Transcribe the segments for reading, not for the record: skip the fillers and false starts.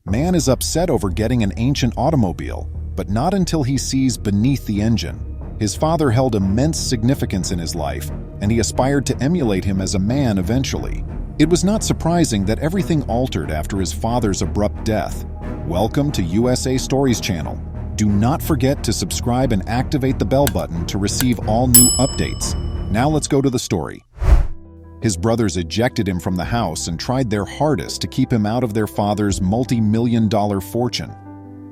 Man is upset over getting an ancient automobile, but not until he sees beneath the engine. His father held immense significance in his life, and he aspired to emulate him as a man eventually. It was not surprising that everything altered after his father's abrupt death. Welcome to USA Stories channel. Do not forget to subscribe and activate the bell button to receive all new updates. Now let's go to the story. His brothers ejected him from the house and tried their hardest to keep him out of their father's multi-million-dollar fortune.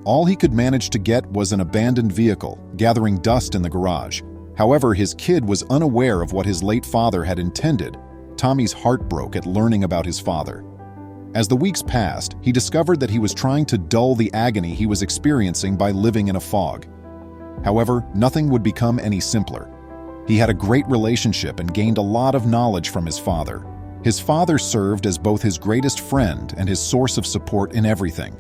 All he could manage to get was an abandoned vehicle, gathering dust in the garage. However, his kid was unaware of what his late father had intended. Tommy's heart broke at learning about his father. As the weeks passed, he discovered that he was trying to dull the agony he was experiencing by living in a fog. However, nothing would become any simpler. He had a great relationship and gained a lot of knowledge from his father. His father served as both his greatest friend and his source of support in everything.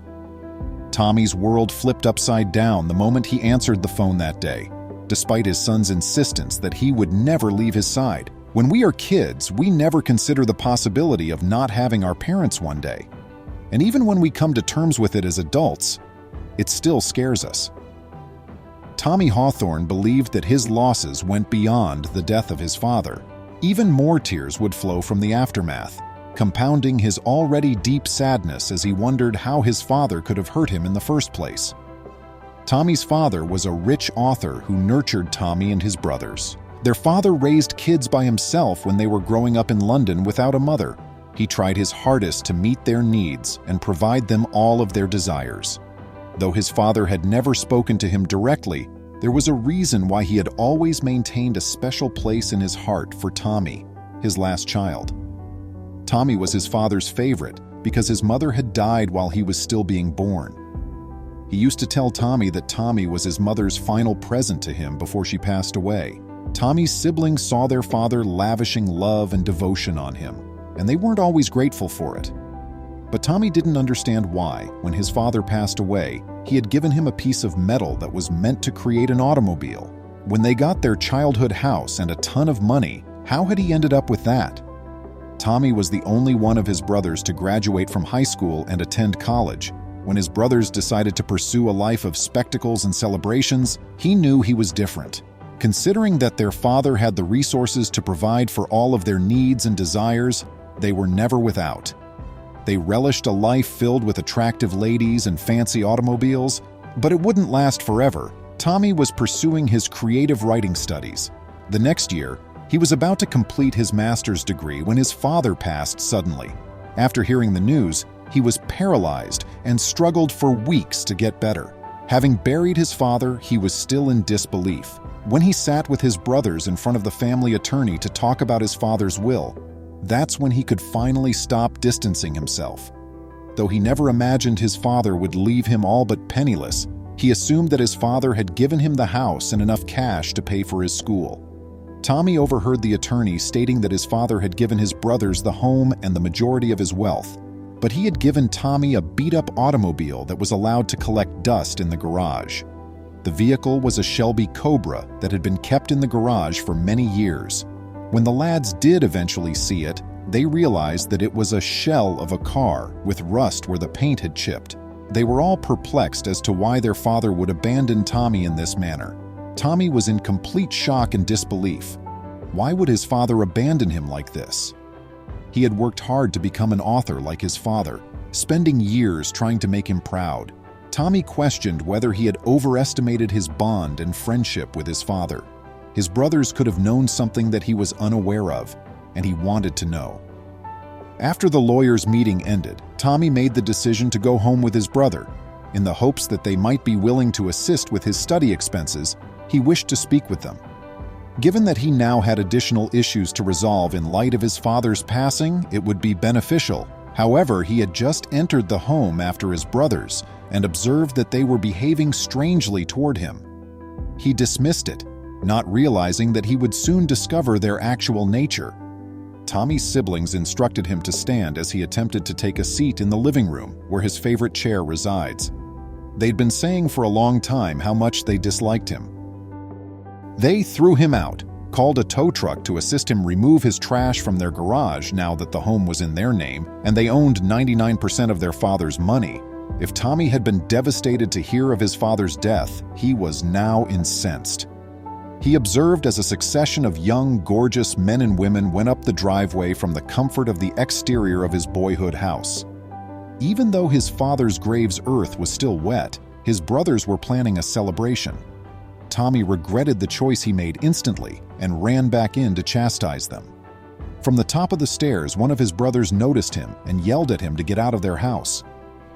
Tommy's world flipped upside down the moment he answered the phone that day, despite his son's insistence that he would never leave his side. When we are kids, we never consider the possibility of not having our parents one day. And even when we come to terms with it as adults, it still scares us. Tommy Hawthorne believed that his losses went beyond the death of his father. Even more tears would flow from the aftermath, compounding his already deep sadness as he wondered how his father could have hurt him in the first place. Tommy's father was a rich author who nurtured Tommy and his brothers. Their father raised kids by himself when they were growing up in London without a mother. He tried his hardest to meet their needs and provide them all of their desires. Though his father had never spoken to him directly, there was a reason why he had always maintained a special place in his heart for Tommy, his last child. Tommy was his father's favorite because his mother had died while he was still being born. He used to tell Tommy that Tommy was his mother's final present to him before she passed away. Tommy's siblings saw their father lavishing love and devotion on him, and they weren't always grateful for it. But Tommy didn't understand why, when his father passed away, he had given him a piece of metal that was meant to create an automobile. When they got their childhood house and a ton of money, how had he ended up with that? Tommy was the only one of his brothers to graduate from high school and attend college. When his brothers decided to pursue a life of spectacles and celebrations, he knew he was different. Considering that their father had the resources to provide for all of their needs and desires, they were never without. They relished a life filled with attractive ladies and fancy automobiles, but it wouldn't last forever. Tommy was pursuing his creative writing studies. The next year, he was about to complete his master's degree when his father passed suddenly. After hearing the news, he was paralyzed and struggled for weeks to get better. Having buried his father, he was still in disbelief. When he sat with his brothers in front of the family attorney to talk about his father's will, that's when he could finally stop distancing himself. Though he never imagined his father would leave him all but penniless, he assumed that his father had given him the house and enough cash to pay for his school. Tommy overheard the attorney stating that his father had given his brothers the home and the majority of his wealth, but he had given Tommy a beat-up automobile that was allowed to collect dust in the garage. The vehicle was a Shelby Cobra that had been kept in the garage for many years. When the lads did eventually see it, they realized that it was a shell of a car with rust where the paint had chipped. They were all perplexed as to why their father would abandon Tommy in this manner. Tommy was in complete shock and disbelief. Why would his father abandon him like this? He had worked hard to become an author like his father, spending years trying to make him proud. Tommy questioned whether he had overestimated his bond and friendship with his father. His brothers could have known something that he was unaware of, and he wanted to know. After the lawyers' meeting ended, Tommy made the decision to go home with his brother. In the hopes that they might be willing to assist with his study expenses, he wished to speak with them. Given that he now had additional issues to resolve in light of his father's passing, it would be beneficial. However, he had just entered the home after his brothers and observed that they were behaving strangely toward him. He dismissed it, not realizing that he would soon discover their actual nature. Tommy's siblings instructed him to stand as he attempted to take a seat in the living room where his favorite chair resides. They'd been saying for a long time how much they disliked him. They threw him out, called a tow truck to assist him remove his trash from their garage now that the home was in their name and they owned 99% of their father's money. If Tommy had been devastated to hear of his father's death, he was now incensed. He observed as a succession of young, gorgeous men and women went up the driveway from the comfort of the exterior of his boyhood house. Even though his father's grave's earth was still wet, his brothers were planning a celebration. Tommy regretted the choice he made instantly and ran back in to chastise them. From the top of the stairs, one of his brothers noticed him and yelled at him to get out of their house.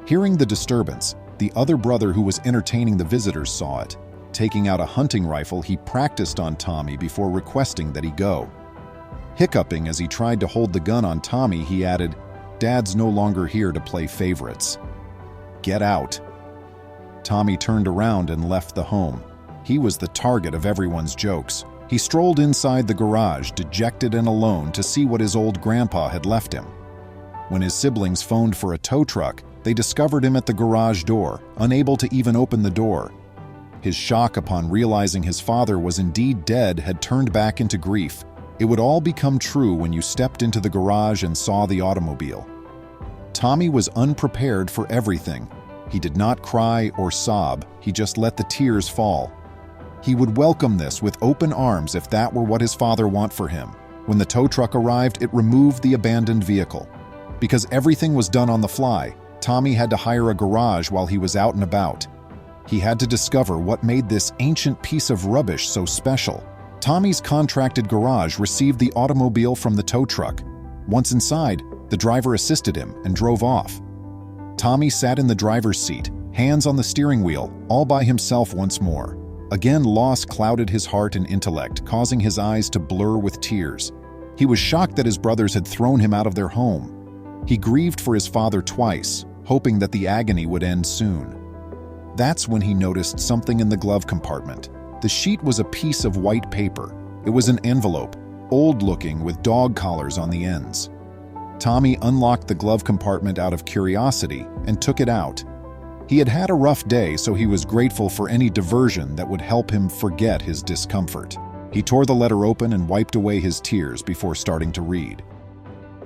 Hearing the disturbance, the other brother who was entertaining the visitors saw it. Taking out a hunting rifle, he practiced on Tommy before requesting that he go. Hiccuping as he tried to hold the gun on Tommy, he added, "Dad's no longer here to play favorites. Get out." Tommy turned around and left the home. He was the target of everyone's jokes. He strolled inside the garage, dejected and alone, to see what his old grandpa had left him. When his siblings phoned for a tow truck, they discovered him at the garage door, unable to even open the door. His shock upon realizing his father was indeed dead had turned back into grief. It would all become true when you stepped into the garage and saw the automobile. Tommy was unprepared for everything. He did not cry or sob, he just let the tears fall. He would welcome this with open arms if that were what his father wanted for him. When the tow truck arrived, it removed the abandoned vehicle. Because everything was done on the fly, Tommy had to hire a garage while he was out and about. He had to discover what made this ancient piece of rubbish so special. Tommy's contracted garage received the automobile from the tow truck. Once inside, the driver assisted him and drove off. Tommy sat in the driver's seat, hands on the steering wheel, all by himself once more. Again, loss clouded his heart and intellect, causing his eyes to blur with tears. He was shocked that his brothers had thrown him out of their home. He grieved for his father twice, hoping that the agony would end soon. That's when he noticed something in the glove compartment. The sheet was a piece of white paper. It was an envelope, old-looking with dog collars on the ends. Tommy unlocked the glove compartment out of curiosity and took it out. He had had a rough day, so he was grateful for any diversion that would help him forget his discomfort. He tore the letter open and wiped away his tears before starting to read.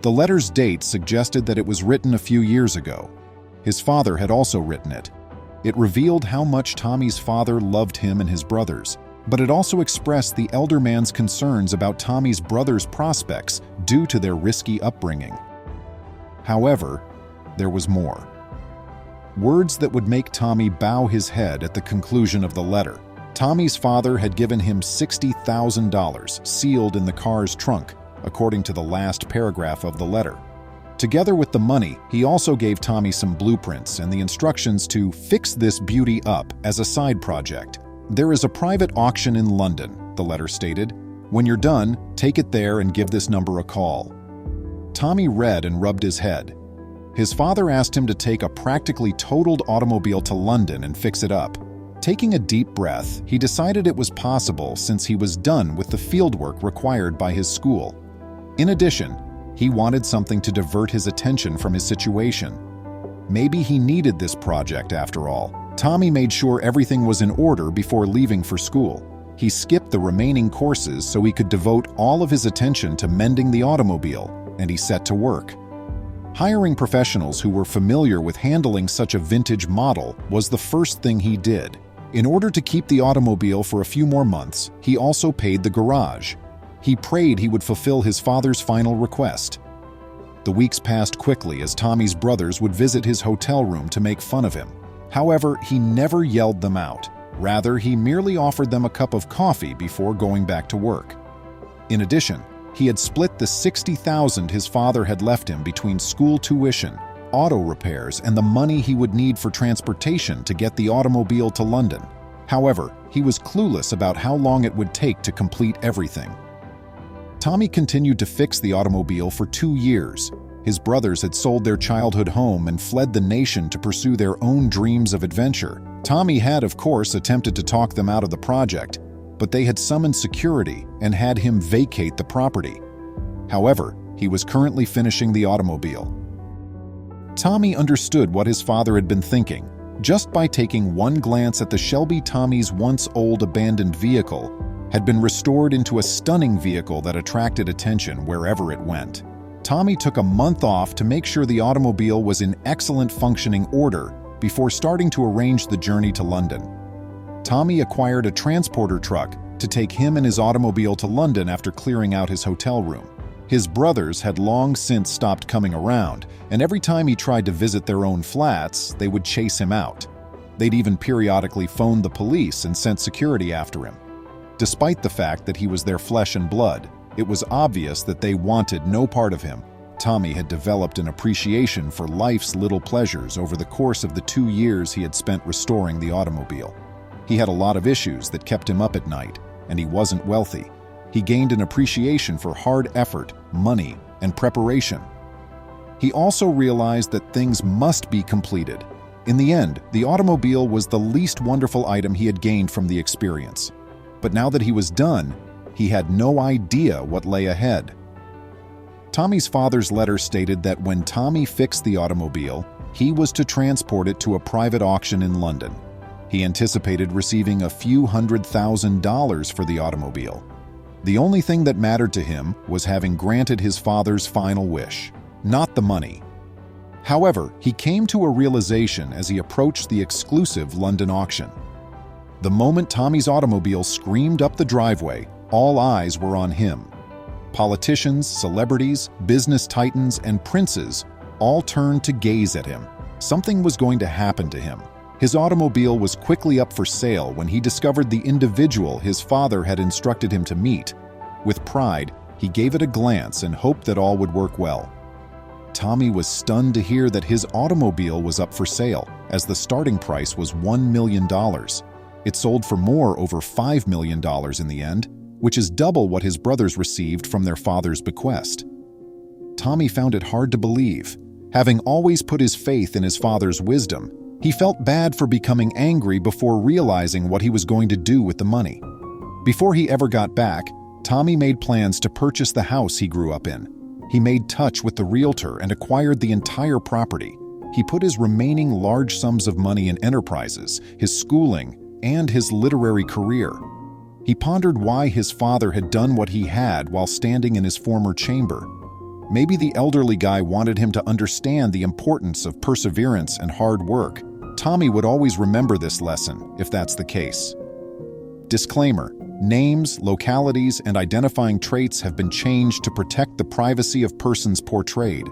The letter's date suggested that it was written a few years ago. His father had also written it. It revealed how much Tommy's father loved him and his brothers, but it also expressed the elder man's concerns about Tommy's brothers' prospects due to their risky upbringing. However, there was more. Words that would make Tommy bow his head at the conclusion of the letter. Tommy's father had given him $60,000 sealed in the car's trunk, according to the last paragraph of the letter. Together with the money, he also gave Tommy some blueprints and the instructions to fix this beauty up as a side project. "There is a private auction in London," the letter stated. "When you're done, take it there and give this number a call." Tommy read and rubbed his head. His father asked him to take a practically totaled automobile to London and fix it up. Taking a deep breath, he decided it was possible since he was done with the fieldwork required by his school. In addition, he wanted something to divert his attention from his situation. Maybe he needed this project after all. Tommy made sure everything was in order before leaving for school. He skipped the remaining courses so he could devote all of his attention to mending the automobile, and he set to work. Hiring professionals who were familiar with handling such a vintage model was the first thing he did. In order to keep the automobile for a few more months, he also paid the garage. He prayed he would fulfill his father's final request. The weeks passed quickly as Tommy's brothers would visit his hotel room to make fun of him. However, he never yelled them out. Rather, he merely offered them a cup of coffee before going back to work. In addition, he had split the $60,000 his father had left him between school tuition, auto repairs, and the money he would need for transportation to get the automobile to London. However, he was clueless about how long it would take to complete everything. Tommy continued to fix the automobile for 2 years. His brothers had sold their childhood home and fled the nation to pursue their own dreams of adventure. Tommy had, of course, attempted to talk them out of the project, but they had summoned security and had him vacate the property. However, he was currently finishing the automobile. Tommy understood what his father had been thinking. Just by taking one glance at the Shelby, Tommy's once old abandoned vehicle had been restored into a stunning vehicle that attracted attention wherever it went. Tommy took a month off to make sure the automobile was in excellent functioning order before starting to arrange the journey to London. Tommy acquired a transporter truck to take him and his automobile to London after clearing out his hotel room. His brothers had long since stopped coming around, and every time he tried to visit their own flats, they would chase him out. They'd even periodically phoned the police and sent security after him. Despite the fact that he was their flesh and blood, it was obvious that they wanted no part of him. Tommy had developed an appreciation for life's little pleasures over the course of the 2 years he had spent restoring the automobile. He had a lot of issues that kept him up at night, and he wasn't wealthy. He gained an appreciation for hard effort, money, and preparation. He also realized that things must be completed. In the end, the automobile was the least wonderful item he had gained from the experience. But now that he was done, he had no idea what lay ahead. Tommy's father's letter stated that when Tommy fixed the automobile, he was to transport it to a private auction in London. He anticipated receiving a few $100,000 for the automobile. The only thing that mattered to him was having granted his father's final wish, not the money. However, he came to a realization as he approached the exclusive London auction. The moment Tommy's automobile screamed up the driveway, all eyes were on him. Politicians, celebrities, business titans, and princes all turned to gaze at him. Something was going to happen to him. His automobile was quickly up for sale when he discovered the individual his father had instructed him to meet. With pride, he gave it a glance and hoped that all would work well. Tommy was stunned to hear that his automobile was up for sale, as the starting price was $1 million. It sold for over $5 million in the end, which is double what his brothers received from their father's bequest. Tommy found it hard to believe. Having always put his faith in his father's wisdom, he felt bad for becoming angry before realizing what he was going to do with the money. Before he ever got back, Tommy made plans to purchase the house he grew up in. He made touch with the realtor and acquired the entire property. He put his remaining large sums of money in enterprises, his schooling, and his literary career. He pondered why his father had done what he had while standing in his former chamber. Maybe the elderly guy wanted him to understand the importance of perseverance and hard work. Tommy would always remember this lesson, if that's the case. Disclaimer: names, localities, and identifying traits have been changed to protect the privacy of persons portrayed.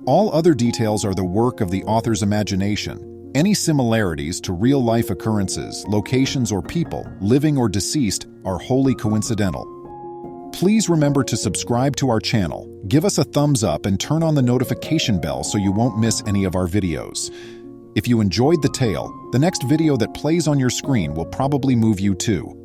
All other details are the work of the author's imagination. Any similarities to real-life occurrences, locations, or people, living or deceased, are wholly coincidental. Please remember to subscribe to our channel, give us a thumbs up, and turn on the notification bell so you won't miss any of our videos. If you enjoyed the tale, the next video that plays on your screen will probably move you too.